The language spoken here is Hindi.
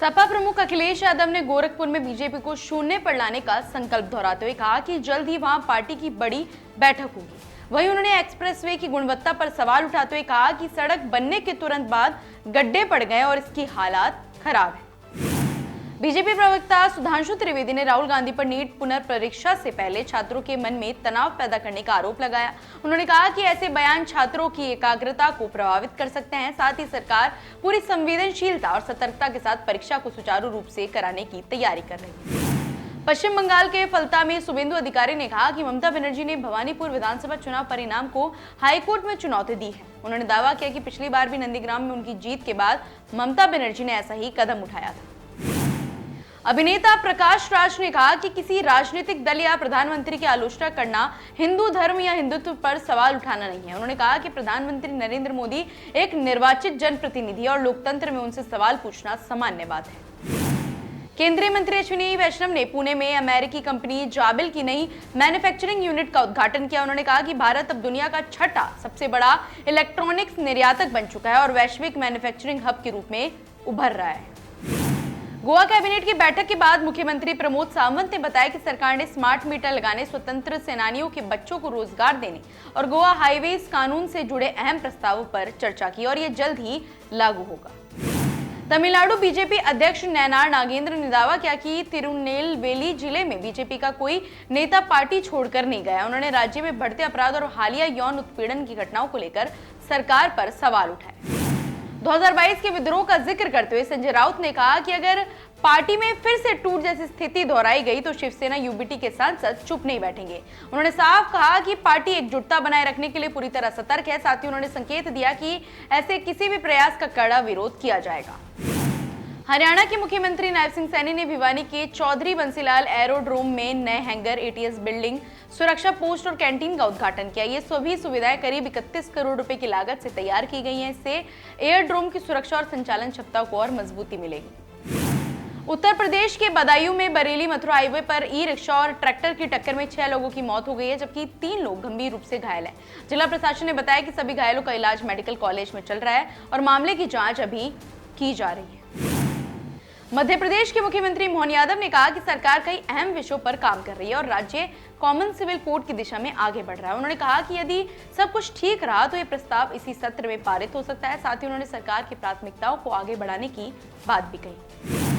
सपा प्रमुख अखिलेश यादव ने गोरखपुर में बीजेपी को शून्य पर लाने का संकल्प दोहराते हुए कहा कि जल्द ही वहां पार्टी की बड़ी बैठक होगी। वहीं उन्होंने एक्सप्रेसवे की गुणवत्ता पर सवाल उठाते हुए कहा कि सड़क बनने के तुरंत बाद गड्ढे पड़ गए और इसकी हालात खराब है। बीजेपी प्रवक्ता सुधांशु त्रिवेदी ने राहुल गांधी पर नीट पुनर्परीक्षा से पहले छात्रों के मन में तनाव पैदा करने का आरोप लगाया। उन्होंने कहा कि ऐसे बयान छात्रों की एकाग्रता को प्रभावित कर सकते हैं। साथ ही सरकार पूरी संवेदनशीलता और सतर्कता के साथ परीक्षा को सुचारू रूप से कराने की तैयारी कर रही है। पश्चिम बंगाल के फलता में शुभेंदु अधिकारी ने कहा कि ममता बनर्जी ने भवानीपुर विधानसभा चुनाव परिणाम को हाईकोर्ट में चुनौती दी है। उन्होंने दावा किया कि पिछली बार भी नंदीग्राम में उनकी जीत के बाद ममता बनर्जी ने ऐसा ही कदम उठाया था। अभिनेता प्रकाश राज ने कहा कि किसी राजनीतिक दल या प्रधानमंत्री की आलोचना करना हिंदू धर्म या हिंदुत्व पर सवाल उठाना नहीं है। उन्होंने कहा कि प्रधानमंत्री नरेंद्र मोदी एक निर्वाचित जनप्रतिनिधि और लोकतंत्र में उनसे सवाल पूछना सामान्य बात है। केंद्रीय मंत्री अश्विनी वैष्णव ने पुणे में अमेरिकी कंपनी जाबिल की नई मैन्युफैक्चरिंग यूनिट का उद्घाटन किया। उन्होंने कहा कि भारत अब दुनिया का छठा सबसे बड़ा इलेक्ट्रॉनिक्स निर्यातक बन चुका है और वैश्विक मैन्युफैक्चरिंग हब के रूप में उभर रहा है। गोवा कैबिनेट की बैठक के बाद मुख्यमंत्री प्रमोद सावंत ने बताया कि सरकार ने स्मार्ट मीटर लगाने, स्वतंत्र सेनानियों के बच्चों को रोजगार देने और गोवा हाईवेज कानून से जुड़े अहम प्रस्तावों पर चर्चा की और ये जल्द ही लागू होगा। तमिलनाडु बीजेपी अध्यक्ष नैनार नागेंद्र ने दावा किया कि तिरुनेलवेली जिले में बीजेपी का कोई नेता पार्टी छोड़कर नहीं गया। उन्होंने राज्य में बढ़ते अपराध और हालिया यौन उत्पीड़न की घटनाओं को लेकर सरकार पर सवाल उठाए। 2022 के विद्रोह का जिक्र करते हुए संजय राउत ने कहा कि अगर पार्टी में फिर से टूट जैसी स्थिति दोहराई गई तो शिवसेना यूबीटी के सांसद चुप नहीं बैठेंगे। उन्होंने साफ कहा कि पार्टी एकजुटता बनाए रखने के लिए पूरी तरह सतर्क है। साथ ही उन्होंने संकेत दिया कि ऐसे किसी भी प्रयास का कड़ा विरोध किया जाएगा। हरियाणा के मुख्यमंत्री नायब सिंह सैनी ने भिवानी के चौधरी बंसीलाल एरोड्रोम में नए हैंगर, एटीएस बिल्डिंग, सुरक्षा पोस्ट और कैंटीन का उद्घाटन किया। ये सभी सुविधाएं करीब 31 करोड़ रुपए की लागत से तैयार की गई हैं। इससे एयरड्रोम की सुरक्षा और संचालन क्षमता को और मजबूती मिलेगी। उत्तर प्रदेश के बदायूं में बरेली मथुरा हाईवे पर ई रिक्शा और ट्रैक्टर की टक्कर में 6 लोगों की मौत हो गई है, जबकि 3 लोग गंभीर रूप से घायल हैं। जिला प्रशासन ने बताया कि सभी घायलों का इलाज मेडिकल कॉलेज में चल रहा है और मामले की जाँच अभी की जा रही है। मध्य प्रदेश के मुख्यमंत्री मोहन यादव ने कहा कि सरकार कई अहम विषयों पर काम कर रही है और राज्य कॉमन सिविल कोड की दिशा में आगे बढ़ रहा है। उन्होंने कहा कि यदि सब कुछ ठीक रहा तो ये प्रस्ताव इसी सत्र में पारित हो सकता है। साथ ही उन्होंने सरकार की प्राथमिकताओं को आगे बढ़ाने की बात भी कही।